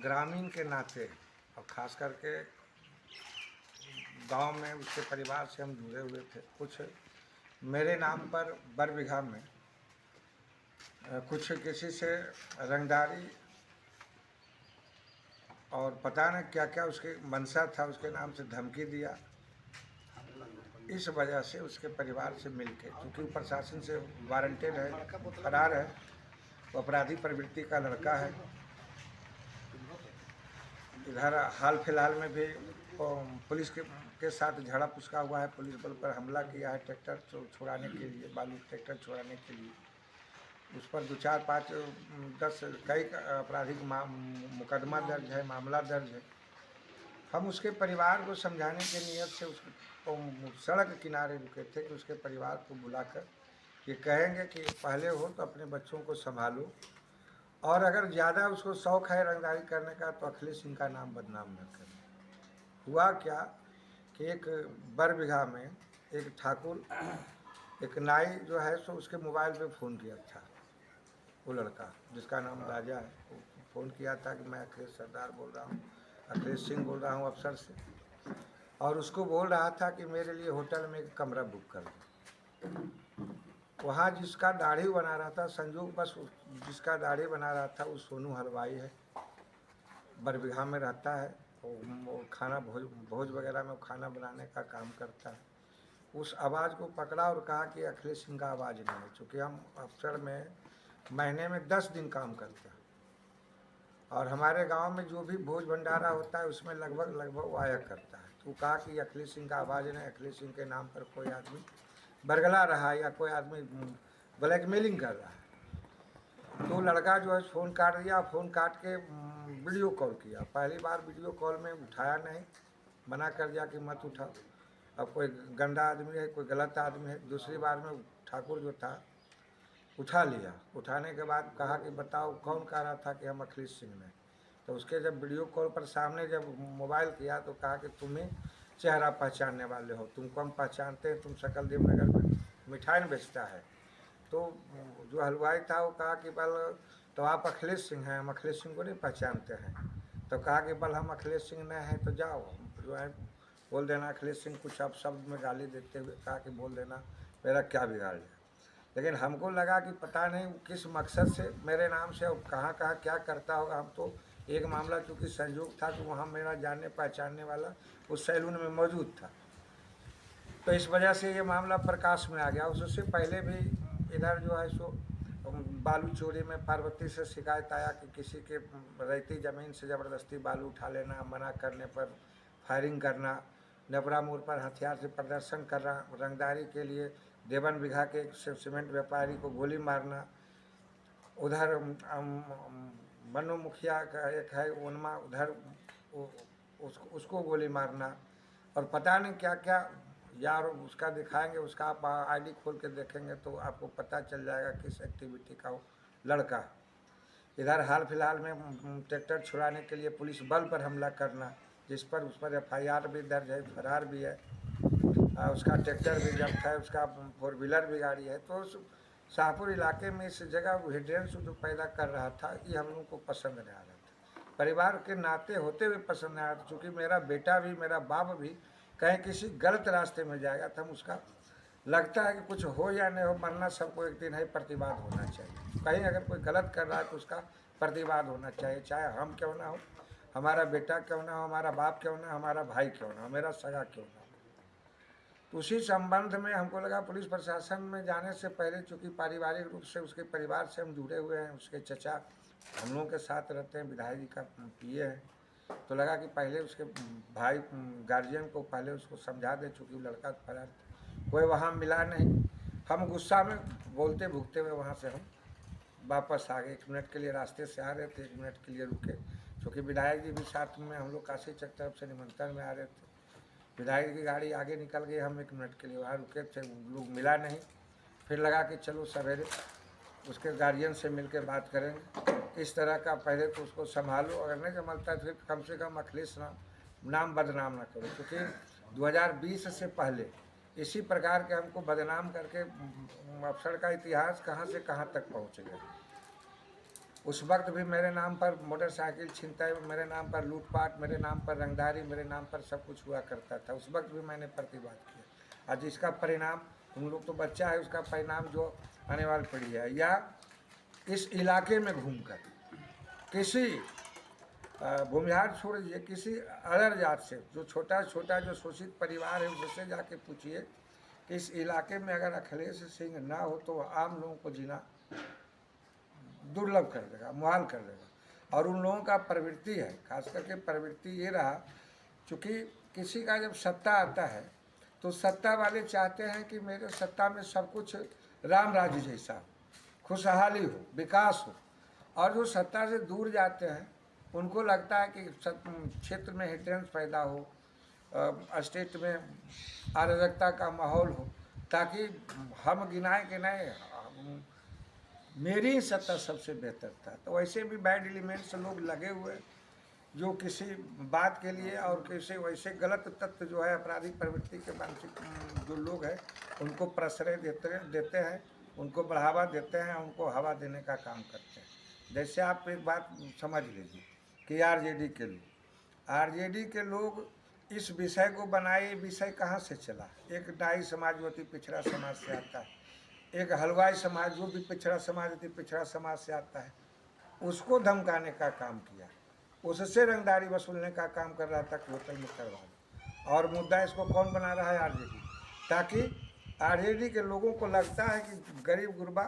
ग्रामीण के नाते और ख़ास करके गांव में उसके परिवार से हम जुड़े हुए थे। कुछ मेरे नाम पर बरबीघा में कुछ किसी से रंगदारी और पता नहीं क्या क्या उसके मंशा था, उसके नाम से धमकी दिया। इस वजह से उसके परिवार से मिलके, क्योंकि वो प्रशासन से वारंटेड है, फरार है, वो अपराधी प्रवृत्ति का लड़का है। इधर हाल फिलहाल में भी पुलिस के साथ झड़प उसका हुआ है। पुलिस बल पर हमला किया है ट्रैक्टर छुड़ाने के लिए, बालू ट्रैक्टर छुड़ाने के लिए। उस पर 2, 4, 5, 10 कई आपराधिक मुकदमा दर्ज है, मामला दर्ज है। हम उसके परिवार को समझाने के नियत से उसको सड़क किनारे रुके थे कि उसके परिवार को बुलाकर ये कहेंगे कि पहले हो तो अपने बच्चों को संभालो, और अगर ज़्यादा उसको शौक़ है रंगदारी करने का तो अखिलेश सिंह का नाम बदनाम न करें। हुआ क्या कि एक बरबीघा में एक ठाकुर, एक नाई जो है सो उसके मोबाइल पे फ़ोन किया था। वो लड़का जिसका नाम राजा है, वो फ़ोन किया था कि मैं अखिलेश सरदार बोल रहा हूँ, अखिलेश सिंह बोल रहा हूँ अफसर से, और उसको बोल रहा था कि मेरे लिए होटल में एक कमरा बुक कर दो। वहाँ जिसका दाढ़ी बना रहा था, संजोग बस जिसका दाढ़ी बना रहा था वो सोनू हलवाई है, बरबीघा में रहता है। वो खाना भोज वगैरह में खाना बनाने का काम करता है। उस आवाज़ को पकड़ा और कहा कि अखिलेश सिंह का आवाज़ नहीं है, चूँकि हम अफसर में महीने में 10 दिन काम करते हैं और हमारे गांव में जो भी भोज भंडारा होता है उसमें लगभग वो आया करता है। तो कहा कि अखिलेश सिंह का आवाज़ नहीं, अखिलेश सिंह के नाम पर कोई आदमी बरगला रहा है या कोई आदमी ब्लैकमेलिंग कर रहा है। तो लड़का जो है फ़ोन काट दिया। फ़ोन काट के वीडियो कॉल किया। पहली बार वीडियो कॉल में उठाया नहीं, मना कर दिया कि मत उठाओ, अब कोई गंदा आदमी है, कोई गलत आदमी है। दूसरी बार में ठाकुर जो था उठा लिया। उठाने के बाद कहा कि बताओ कौन कह रहा था कि हम अखिलेश सिंह ने। तो उसके जब वीडियो कॉल पर सामने जब मोबाइल किया तो कहा कि तुम ही चेहरा पहचानने वाले हो, तुमको हम पहचानते हैं, तुम सकल देवनगर में मिठाई बेचता है। तो जो हलवाई था वो कहा कि बल तो आप अखिलेश सिंह हैं, हम अखिलेश सिंह को नहीं पहचानते हैं। तो कहा कि बल हम अखिलेश सिंह नहीं हैं तो जाओ जो है बोल देना अखिलेश सिंह। कुछ अब शब्द में गाली देते हुए कहा कि बोल देना मेरा क्या बिगाड़ लिया। लेकिन हमको लगा कि पता नहीं किस मकसद से मेरे नाम से और कहाँ कहाँ क्या करता होगा। हम तो एक मामला चूँकि संयोग था कि वहाँ मेरा जानने पहचानने वाला उस सैलून में मौजूद था, तो इस वजह से ये मामला प्रकाश में आ गया। उससे पहले भी इधर जो है सो बालू चोरी में पार्वती से शिकायत आया कि किसी के रहती ज़मीन से ज़बरदस्ती बालू उठा लेना, मना करने पर फायरिंग करना, नबरा मोड़ पर हथियार से प्रदर्शन करना, रंगदारी के लिए देवन बीघा के सीमेंट व्यापारी को गोली मारना, उधर मनु मुखिया का एक है उनमा, उधर उसको गोली मारना, और पता नहीं क्या क्या यार उसका दिखाएंगे। उसका आप आईडी खोल के देखेंगे तो आपको पता चल जाएगा किस एक्टिविटी का वो लड़का। इधर हाल फिलहाल में ट्रैक्टर छुड़ाने के लिए पुलिस बल पर हमला करना, जिस पर उस पर FIR भी दर्ज है, फरार भी है, उसका ट्रैक्टर भी जब्त है, उसका 4 व्हीलर भी गाड़ी है। तो शाहपुर इलाके में इस जगह हिड्रेंस जो पैदा कर रहा था ये हम लोग को पसंद नहीं आ रहा था, परिवार के नाते होते हुए पसंद नहीं आ रहा था। चूँकि मेरा बेटा भी, मेरा बाप भी कहीं किसी गलत रास्ते में जाएगा तो हम उसका लगता है कि कुछ हो या नहीं हो, मरना सबको एक दिन है, प्रतिवाद होना चाहिए। कहीं अगर कोई गलत कर रहा है तो उसका प्रतिवाद होना चाहिए, चाहे हम क्यों ना हो, हमारा बेटा क्यों ना हो, हमारा बाप क्यों ना, हमारा भाई क्यों ना हो, मेरा सगा क्यों ना हो। तो उसी संबंध में हमको लगा पुलिस प्रशासन में जाने से पहले, चूँकि पारिवारिक रूप से उसके परिवार से हम जुड़े हुए हैं, उसके चचा हम लोगों के साथ रहते हैं, विधायक जी का PA है, तो लगा कि पहले उसके भाई गार्जियन को पहले उसको समझा दे, चूँकि लड़का फरार कोई वहाँ मिला नहीं। हम गुस्सा में बोलते भुगते हुए वहाँ से हम वापस आ गए। 1 मिनट के लिए रास्ते से आ रहे थे, 1 मिनट के लिए रुके, क्योंकि विधायक जी भी साथ में, हम लोग काशी चक तरफ से निमंत्रण में आ रहे थे। विधायक की गाड़ी आगे निकल गई, हम 1 मिनट के लिए वहाँ रुके थे, लोग मिला नहीं। फिर लगा कि चलो सवेरे उसके गार्जियन से मिलकर बात करेंगे। इस तरह का पहले तो उसको संभालो, अगर नहीं संभलता है फिर कम से कम अखिलेश नाम बदनाम ना करो। क्योंकि 2020 से पहले इसी प्रकार के हमको बदनाम करके अफसर का इतिहास कहाँ से कहाँ तक पहुँच गया। उस वक्त भी मेरे नाम पर मोटरसाइकिल छिनताई, मेरे नाम पर लूटपाट, मेरे नाम पर रंगदारी, मेरे नाम पर सब कुछ हुआ करता था। उस वक्त भी मैंने प्रतिवाद किया। आज इसका परिणाम, तुम लोग तो बच्चा है, उसका परिणाम जो आने वाली पीढ़ी है, या इस इलाके में घूमकर किसी भूमिहार छोड़ दीजिए, किसी अदर जात से जो छोटा छोटा जो शोषित परिवार है उससे जाके पूछिए कि इस इलाके में अगर अखिलेश सिंह ना हो तो आम लोगों को जीना दुर्लभ कर देगा, मुहाल कर देगा। और उन लोगों का प्रवृत्ति है, खास करके प्रवृत्ति ये रहा, चूँकि किसी का जब सत्ता आता है तो सत्ता वाले चाहते हैं कि मेरे सत्ता में सब कुछ राम राज्य जैसा हो, खुशहाली हो, विकास हो। और जो सत्ता से दूर जाते हैं उनको लगता है कि क्षेत्र में हिटेंस पैदा हो, स्टेट में अराजकता का माहौल हो, ताकि हम गिनाए कि नहीं मेरी ही सत्ता सबसे बेहतर था। तो वैसे भी बैड एलिमेंट्स लोग लगे हुए जो किसी बात के लिए और किसी वैसे गलत तत्व जो है आपराधिक प्रवृत्ति के मानसिक जो लोग हैं उनको प्रश्रय देते हैं, उनको बढ़ावा देते हैं, उनको हवा देने का काम करते हैं। जैसे आप एक बात समझ लीजिए कि आरजेडी के लोग इस विषय को बनाए, विषय कहाँ से चला? एक डाई समाजवादी पिछड़ा समाज से आता है, एक हलवाई समाज जो भी पिछड़ा समाज अति पिछड़ा समाज से आता है, उसको धमकाने का काम किया, उससे रंगदारी वसूलने का काम कर रहा था कि होटल में करवा दो। और मुद्दा इसको कौन बना रहा है? आरजेडी। ताकि आरजेडी के लोगों को लगता है कि गरीब गुरबा